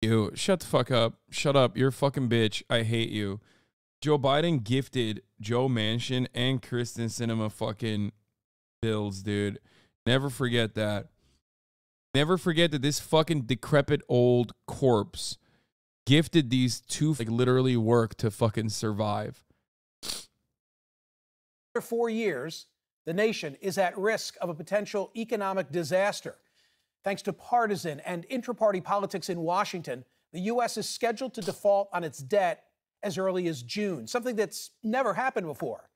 You shut the fuck up. Shut up. You're a fucking bitch. I hate you. Joe Biden gifted Joe Manchin and Kristen Sinema fucking bills, dude. Never forget that. Never forget that this fucking decrepit old corpse gifted these two, like, literally work to fucking survive. For 4 years, the nation is at risk of a potential economic disaster. Thanks to partisan and intra-party politics in Washington, the U.S. is scheduled to default on its debt as early as June, something that's never happened before.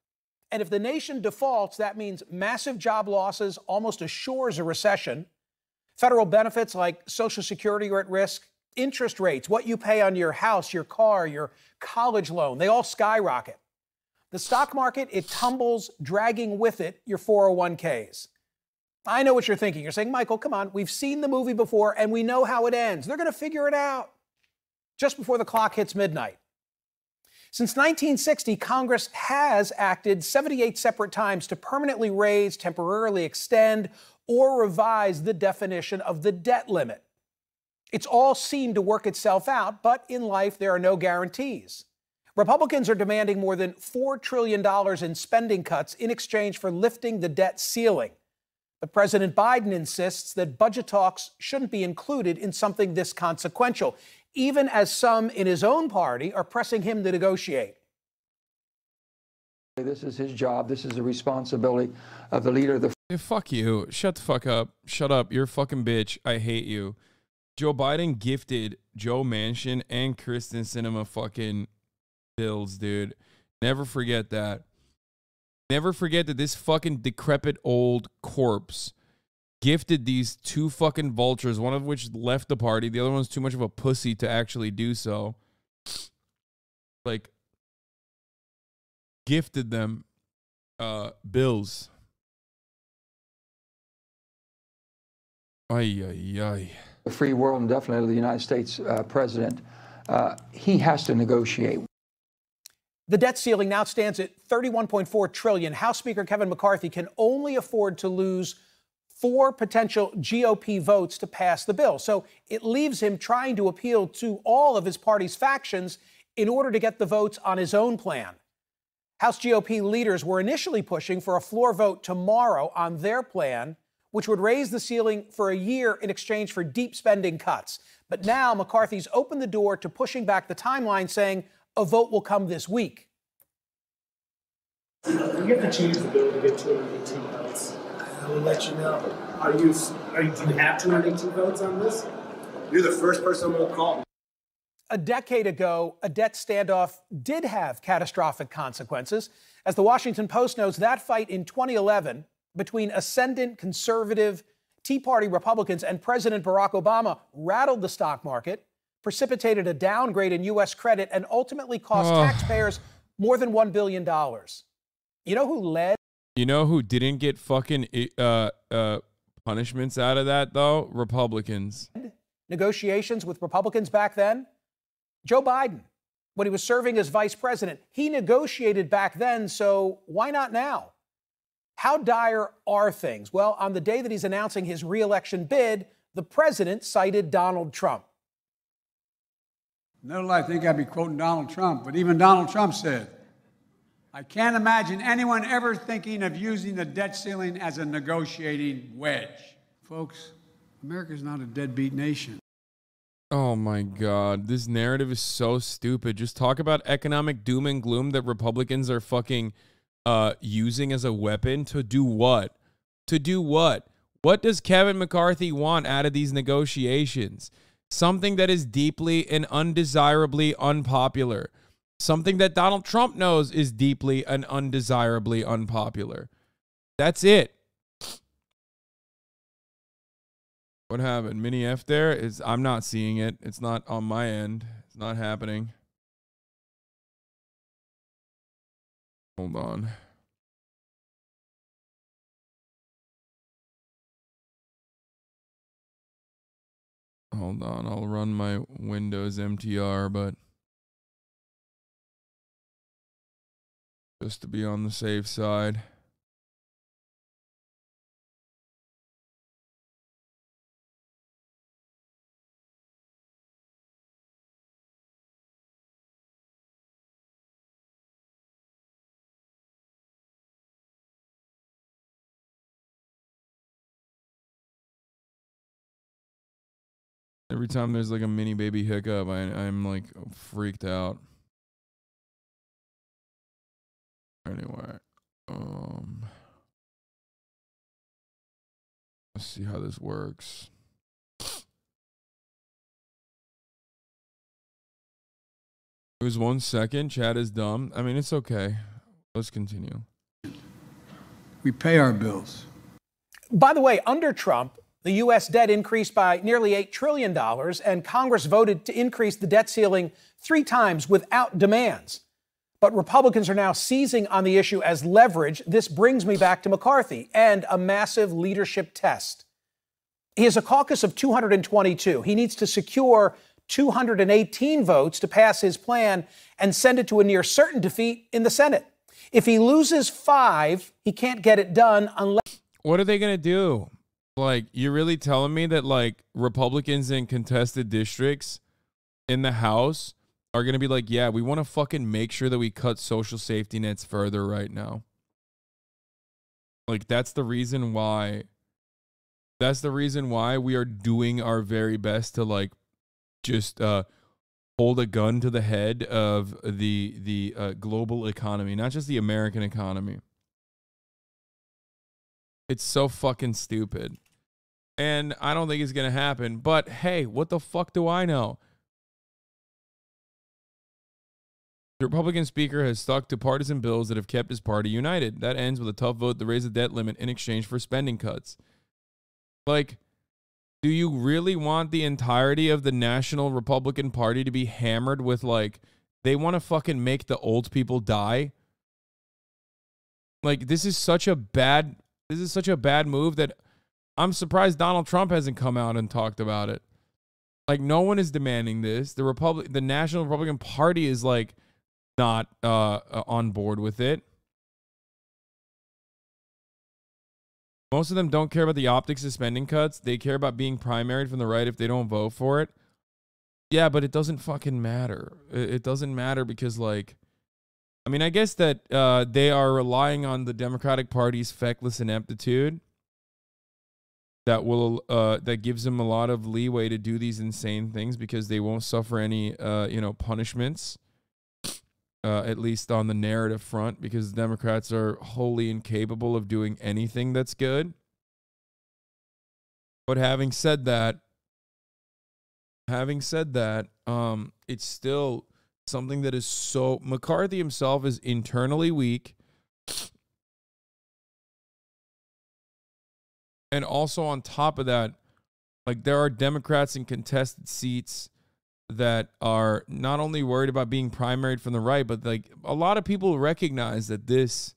And if the nation defaults, that means massive job losses, almost assures a recession. Federal benefits like Social Security are at risk. Interest rates, what you pay on your house, your car, your college loan, they all skyrocket. The stock market, it tumbles, dragging with it your 401ks. I know what you're thinking. You're saying, Michael, come on, we've seen the movie before and we know how it ends. They're going to figure it out just before the clock hits midnight. Since 1960, Congress has acted 78 separate times to permanently raise, temporarily extend, or revise the definition of the debt limit. It's all seemed to work itself out, but in life, there are no guarantees. Republicans are demanding more than $4 trillion in spending cuts in exchange for lifting the debt ceiling. But President Biden insists that budget talks shouldn't be included in something this consequential, even as some in his own party are pressing him to negotiate. This is his job. This is the responsibility of the leader of the... Hey, fuck you. Shut the fuck up. Shut up. You're a fucking bitch. I hate you. Joe Biden gifted Joe Manchin and Kristen Sinema fucking bills, dude. Never forget that. Never forget that this fucking decrepit old corpse gifted these two fucking vultures, one of which left the party. The other one's too much of a pussy to actually do so. Like, gifted them bills. Ay, ay, ay. The free world and definitely the United States president, he has to negotiate. The debt ceiling now stands at $31.4 trillion. House Speaker Kevin McCarthy can only afford to lose 4 potential GOP votes to pass the bill. So it leaves him trying to appeal to all of his party's factions in order to get the votes on his own plan. House GOP leaders were initially pushing for a floor vote tomorrow on their plan, which would raise the ceiling for a year in exchange for deep spending cuts. But now McCarthy's opened the door to pushing back the timeline, saying a vote will come this week. You have to change the bill to get 218 votes. I will let you know. Do you have 218 votes on this? You're the first person I'm going to call. A decade ago, a debt standoff did have catastrophic consequences. As the Washington Post notes, that fight in 2011 between ascendant conservative Tea Party Republicans and President Barack Obama rattled the stock market, precipitated a downgrade in U.S. credit, and ultimately cost taxpayers more than $1 billion. You know who led? You know who didn't get fucking punishments out of that, though? Republicans. Negotiations with Republicans back then? Joe Biden, when he was serving as vice president. He negotiated back then, so why not now? How dire are things? Well, on the day that he's announcing his re-election bid, the president cited Donald Trump. Little I think I'd be quoting Donald Trump, but even Donald Trump said, I can't imagine anyone ever thinking of using the debt ceiling as a negotiating wedge. Folks, America's not a deadbeat nation. Oh my God, this narrative is so stupid. Just talk about economic doom and gloom that Republicans are fucking using as a weapon to do what? To do what? What does Kevin McCarthy want out of these negotiations? Something that is deeply and undesirably unpopular. Something that Donald Trump knows is deeply and undesirably unpopular. That's it. What happened? Mini F there? I'm not seeing it. It's not on my end. It's not happening. Hold on. Hold on. I'll run my Windows MTR, but just to be on the safe side. Every time there's like a mini baby hiccup, I'm like freaked out. Anyway, let's see how this works. It was 1 second. Chat is dumb. I mean, it's okay. Let's continue. We pay our bills. By the way, under Trump, the U.S. debt increased by nearly $8 trillion, and Congress voted to increase the debt ceiling 3 times without demands. But Republicans are now seizing on the issue as leverage. This brings me back to McCarthy and a massive leadership test. He has a caucus of 222. He needs to secure 218 votes to pass his plan and send it to a near certain defeat in the Senate. If he loses 5, he can't get it done unless... What are they going to do? Like, you're really telling me that, like, Republicans in contested districts in the House are going to be like, yeah, we want to fucking make sure that we cut social safety nets further right now. Like, that's the reason why we are doing our very best to, like, just hold a gun to the head of the global economy, not just the American economy. It's so fucking stupid. And I don't think it's going to happen. But, hey, what the fuck do I know? The Republican speaker has stuck to partisan bills that have kept his party united. That ends with a tough vote to raise the debt limit in exchange for spending cuts. Like, do you really want the entirety of the National Republican Party to be hammered with, like, they want to fucking make the old people die? Like, this is such a bad move that I'm surprised Donald Trump hasn't come out and talked about it. Like, no one is demanding this. The National Republican Party is, like, not on board with it. Most of them don't care about the optics of spending cuts. They care about being primaried from the right if they don't vote for it. Yeah, but it doesn't fucking matter. It doesn't matter because, like, I mean, I guess that they are relying on the Democratic Party's feckless ineptitude that will that gives them a lot of leeway to do these insane things because they won't suffer any punishments. At least on the narrative front, because the Democrats are wholly incapable of doing anything that's good. But having said that, it's still something that is so... McCarthy himself is internally weak. And also on top of that, like, there are Democrats in contested seats that are not only worried about being primaried from the right, but, like, a lot of people recognize that this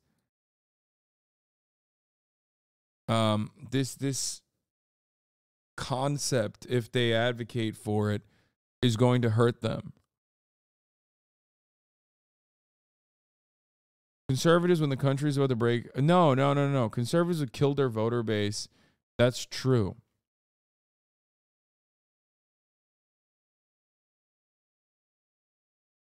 concept, if they advocate for it, is going to hurt them. Conservatives, when the country's about to break... No. Conservatives would kill their voter base. That's true.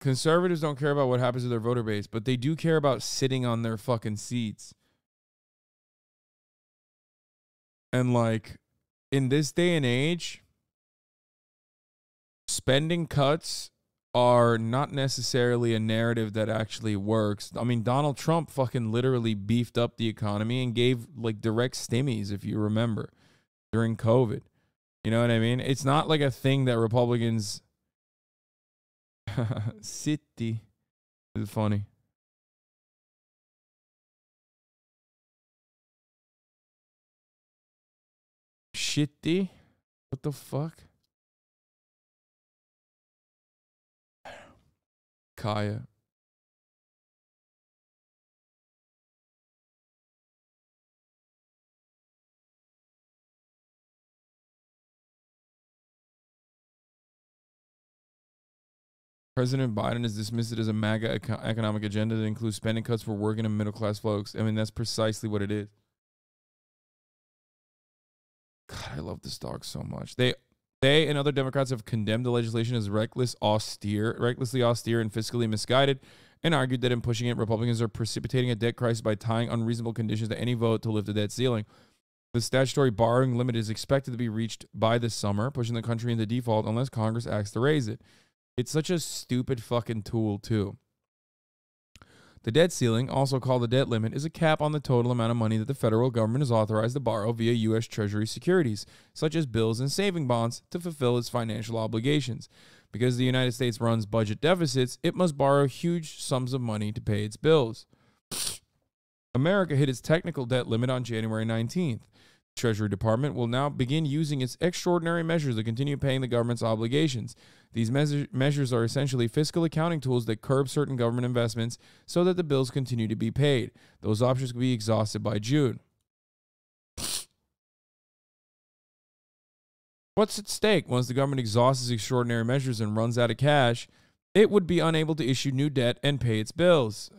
Conservatives don't care about what happens to their voter base, but they do care about sitting on their fucking seats. And, like, in this day and age, spending cuts are not necessarily a narrative that actually works. I mean, Donald Trump fucking literally beefed up the economy and gave, like, direct stimmies, if you remember, during COVID. You know what I mean? It's not like a thing that Republicans... City. This is funny. Shitty? What the fuck? Kaya. President Biden has dismissed it as a MAGA economic agenda that includes spending cuts for working and middle-class folks. I mean, that's precisely what it is. God, I love this dog so much. They and other Democrats have condemned the legislation as recklessly austere, and fiscally misguided, and argued that in pushing it, Republicans are precipitating a debt crisis by tying unreasonable conditions to any vote to lift the debt ceiling. The statutory borrowing limit is expected to be reached by this summer, pushing the country into default unless Congress acts to raise it. It's such a stupid fucking tool, too. The debt ceiling, also called the debt limit, is a cap on the total amount of money that the federal government is authorized to borrow via U.S. Treasury securities, such as bills and saving bonds, to fulfill its financial obligations. Because the United States runs budget deficits, it must borrow huge sums of money to pay its bills. America hit its technical debt limit on January 19th. The Treasury Department will now begin using its extraordinary measures to continue paying the government's obligations. These measures are essentially fiscal accounting tools that curb certain government investments so that the bills continue to be paid. Those options will be exhausted by June. What's at stake? Once the government exhausts its extraordinary measures and runs out of cash, it would be unable to issue new debt and pay its bills.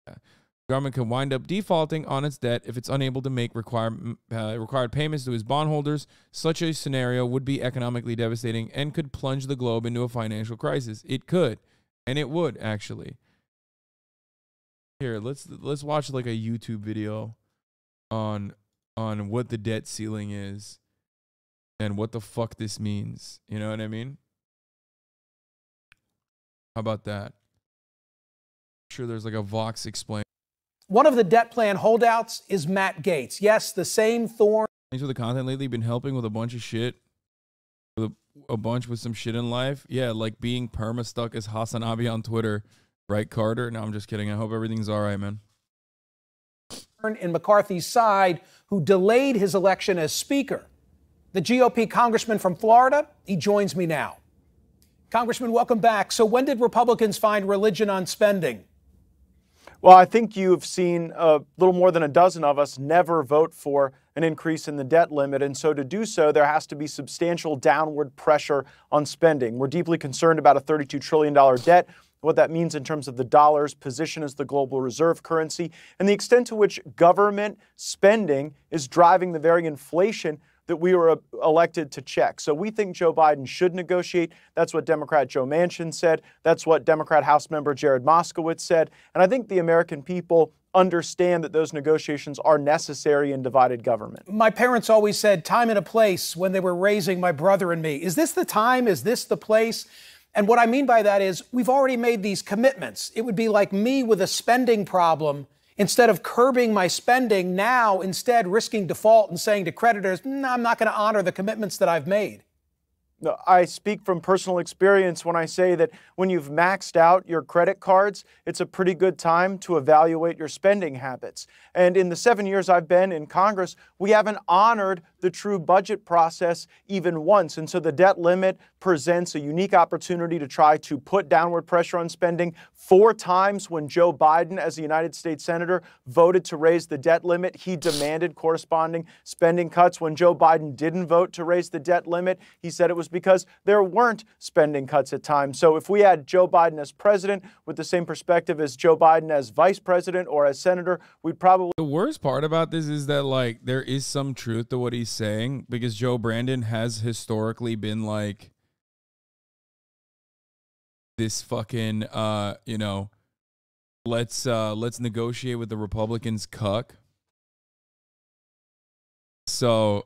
The government can wind up defaulting on its debt if it's unable to make required payments to its bondholders. Such a scenario would be economically devastating and could plunge the globe into a financial crisis. It could, and it would, actually. Here, let's watch like a YouTube video on what the debt ceiling is and what the fuck this means. You know what I mean? How about that? I'm sure there's like a Vox explain. One of the debt plan holdouts is Matt Gaetz. Yes, the same thorn. Thanks for the content lately. Been helping with a bunch of shit. With some shit in life. Yeah, like being perma-stuck as HasanAbi on Twitter. Right, Carter? No, I'm just kidding. I hope everything's all right, man. In McCarthy's side, who delayed his election as Speaker. The GOP congressman from Florida, he joins me now. Congressman, welcome back. So when did Republicans find religion on spending? Well, I think you've seen a little more than a dozen of us never vote for an increase in the debt limit. And so to do so, there has to be substantial downward pressure on spending. We're deeply concerned about a $32 trillion debt, what that means in terms of the dollar's position as the global reserve currency, and the extent to which government spending is driving the very inflation that we were elected to check. So we think Joe Biden should negotiate. That's what Democrat Joe Manchin said. That's what Democrat House member Jared Moskowitz said. And I think the American people understand that those negotiations are necessary in divided government. My parents always said time and a place when they were raising my brother and me. Is this the time? Is this the place? And what I mean by that is we've already made these commitments. It would be like me with a spending problem. Instead of curbing my spending, now instead risking default and saying to creditors, no, I'm not going to honor the commitments that I've made. No, I speak from personal experience when I say that when you've maxed out your credit cards, it's a pretty good time to evaluate your spending habits. And in the 7 years I've been in Congress, we haven't honored the true budget process even once. And so the debt limit presents a unique opportunity to try to put downward pressure on spending. 4 times when Joe Biden, as a United States Senator, voted to raise the debt limit, he demanded corresponding spending cuts. When Joe Biden didn't vote to raise the debt limit, he said it was because there weren't spending cuts at times. So if we had Joe Biden as president with the same perspective as Joe Biden as vice president or as senator, we'd probably... The worst part about this is that, like, there is some truth to what he's saying, because Joe Brandon has historically been like this fucking you know, let's negotiate with the Republicans cuck. So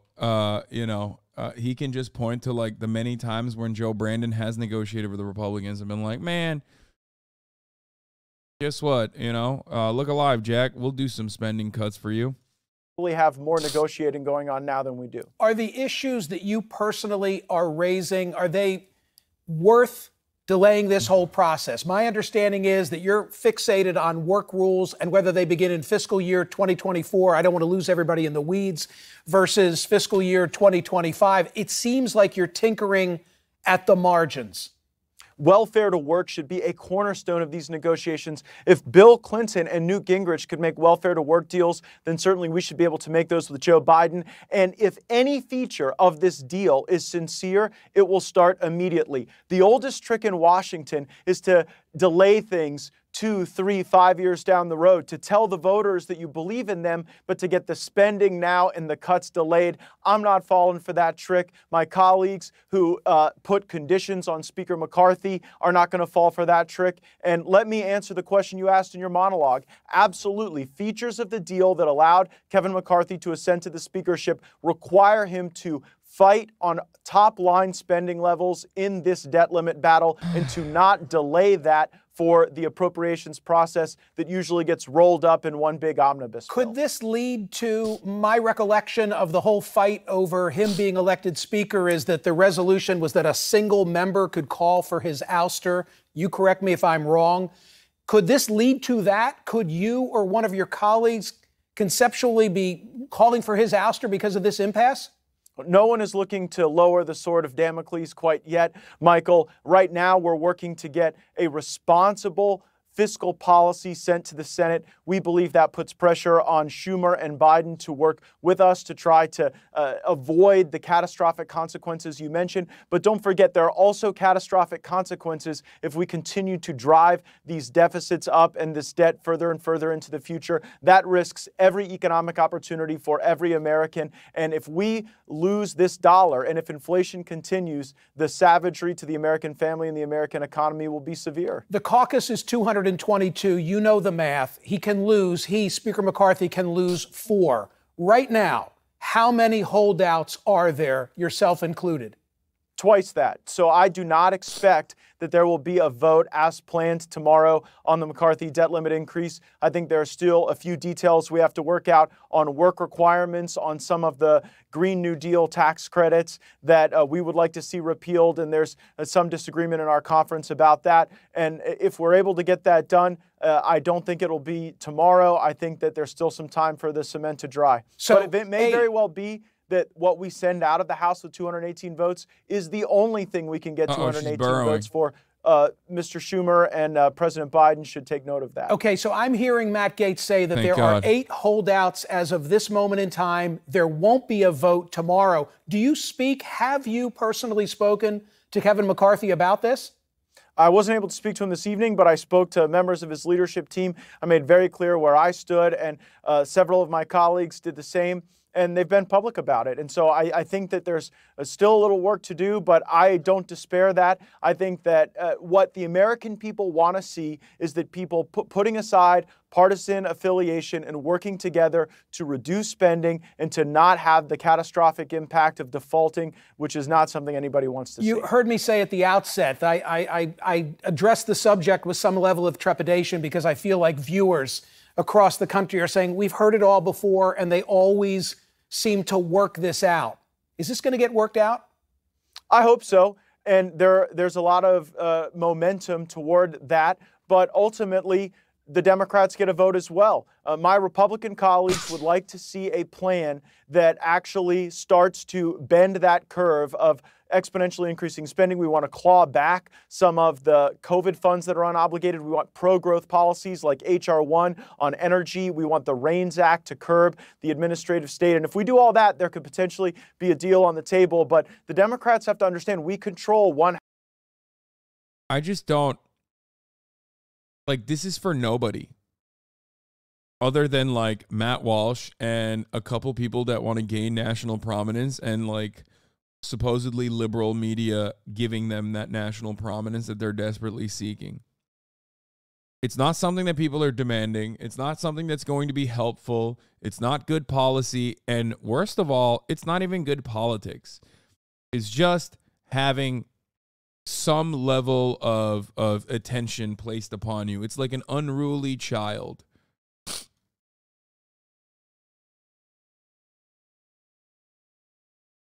you know, he can just point to like the many times when Joe Brandon has negotiated with the Republicans and been like, man, guess what, you know, look alive, Jack, we'll do some spending cuts for you. Have more negotiating going on now than we do. Are the issues that you personally are raising, are they worth delaying this whole process? My understanding is that you're fixated on work rules and whether they begin in fiscal year 2024. I don't want to lose everybody in the weeds versus fiscal year 2025. It seems like you're tinkering at the margins. Welfare to work should be a cornerstone of these negotiations. If Bill Clinton and Newt Gingrich could make welfare to work deals, then certainly we should be able to make those with Joe Biden. And if any feature of this deal is sincere, it will start immediately. The oldest trick in Washington is to delay things 2, 3, 5 years down the road, to tell the voters that you believe in them, but to get the spending now and the cuts delayed. I'm not falling for that trick. My colleagues who put conditions on Speaker McCarthy are not going to fall for that trick. And let me answer the question you asked in your monologue. Absolutely. Features of the deal that allowed Kevin McCarthy to ascend to the speakership require him to fight on top-line spending levels in this debt limit battle and to not delay that for the appropriations process that usually gets rolled up in one big omnibus bill. Could this lead to, my recollection of the whole fight over him being elected speaker is that the resolution was that a single member could call for his ouster. You correct me if I'm wrong. Could this lead to that? Could you or one of your colleagues conceptually be calling for his ouster because of this impasse? No one is looking to lower the sword of Damocles quite yet, Michael. Right now, we're working to get a responsible fiscal policy sent to the Senate. We believe that puts pressure on Schumer and Biden to work with us to try to avoid the catastrophic consequences you mentioned. But don't forget, there are also catastrophic consequences if we continue to drive these deficits up and this debt further and further into the future. That risks every economic opportunity for every American. And if we lose this dollar and if inflation continues, the savagery to the American family and the American economy will be severe. The caucus is 222. You know the math. Speaker McCarthy, can lose 4. Right now, how many holdouts are there, yourself included? Twice that. So I do not expect that there will be a vote as planned tomorrow on the McCarthy debt limit increase. I think there are still a few details we have to work out on work requirements, on some of the Green New Deal tax credits that we would like to see repealed, and there's some disagreement in our conference about that. And if we're able to get that done, I don't think it'll be tomorrow. I think that there's still some time for the cement to dry. So but it may very well be that what we send out of the House with 218 votes is the only thing we can get 218 votes for. Mr. Schumer and President Biden should take note of that. Okay, so I'm hearing Matt Gaetz say that there are 8 holdouts as of this moment in time. There won't be a vote tomorrow. Have you personally spoken to Kevin McCarthy about this? I wasn't able to speak to him this evening, but I spoke to members of his leadership team. I made very clear where I stood, and several of my colleagues did the same. And they've been public about it. And so I think that there's still a little work to do, but I don't despair that. I think that what the American people want to see is that people putting aside partisan affiliation and working together to reduce spending and to not have the catastrophic impact of defaulting, which is not something anybody wants to see. You heard me say at the outset, I addressed the subject with some level of trepidation because I feel like viewers across the country are saying, we've heard it all before, and they always seem to work this out. Is this going to get worked out? I hope so. And there's a lot of momentum toward that. But ultimately, the Democrats get a vote as well. My Republican colleagues would like to see a plan that actually starts to bend that curve of exponentially increasing spending. We want to claw back some of the COVID funds that are unobligated. We want pro-growth policies like H.R. 1 on energy. We want the REINS Act to curb the administrative state. And if we do all that, there could potentially be a deal on the table. But the Democrats have to understand we control one. I just don't. Like, this is for nobody other than like Matt Walsh and a couple people that want to gain national prominence and like supposedly liberal media giving them that national prominence that they're desperately seeking. It's not something that people are demanding. It's not something that's going to be helpful. It's not good policy. And worst of all, it's not even good politics. It's just having some level of attention placed upon you. It's like an unruly child.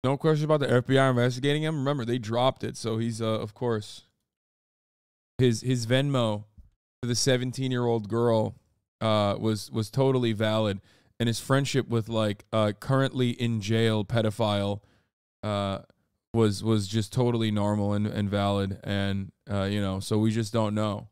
No question about the FBI investigating him. Remember, they dropped it, so he's of course his Venmo to the 17-year-old girl was totally valid, and his friendship with like currently in jail pedophile was just totally normal and valid, and so we just don't know.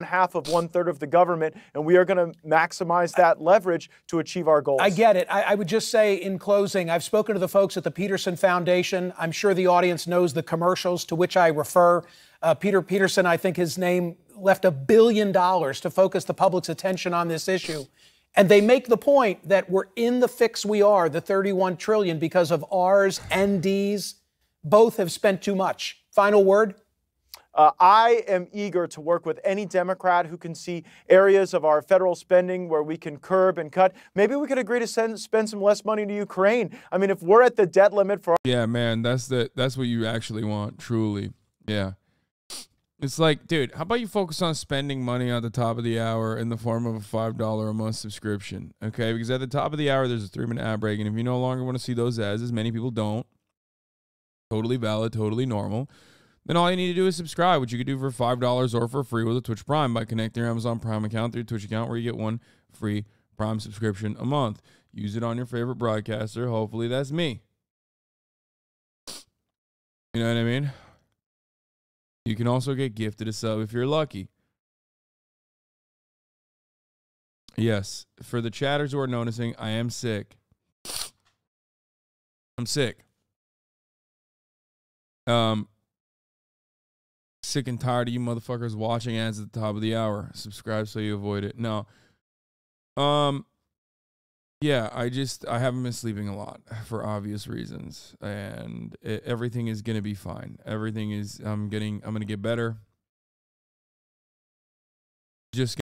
Half of 1/3 of the government, and we are going to maximize that leverage to achieve our goals. I get it. I would just say in closing, I've spoken to the folks at the Peterson Foundation. I'm sure the audience knows the commercials to which I refer. Peter Peterson, I think his name left $1 billion to focus the public's attention on this issue. And they make the point that we're in the fix we are, the $31 trillion, because of R's and D's. Both have spent too much. Final word? I am eager to work with any Democrat who can see areas of our federal spending where we can curb and cut. Maybe we could agree to spend some less money to Ukraine. I mean, if we're at the debt limit for... Yeah, man, that's what you actually want, truly. Yeah. It's like, dude, how about you focus on spending money at the top of the hour in the form of a $5 a month subscription, okay? Because at the top of the hour, there's a 3-minute ad break, and if you no longer want to see those ads, as many people don't, totally valid, totally normal, then all you need to do is subscribe, which you could do for $5 or for free with a Twitch Prime by connecting your Amazon Prime account through your Twitch account, where you get 1 free Prime subscription a month. Use it on your favorite broadcaster. Hopefully that's me. You know what I mean? You can also get gifted a sub if you're lucky. Yes, for the chatters who are noticing, I am sick. I'm sick. Sick and tired of you motherfuckers watching ads at the top of the hour. Subscribe so you avoid it. No. Yeah, I haven't been sleeping a lot for obvious reasons, and everything is going to be fine. Everything is I'm going to get better. Just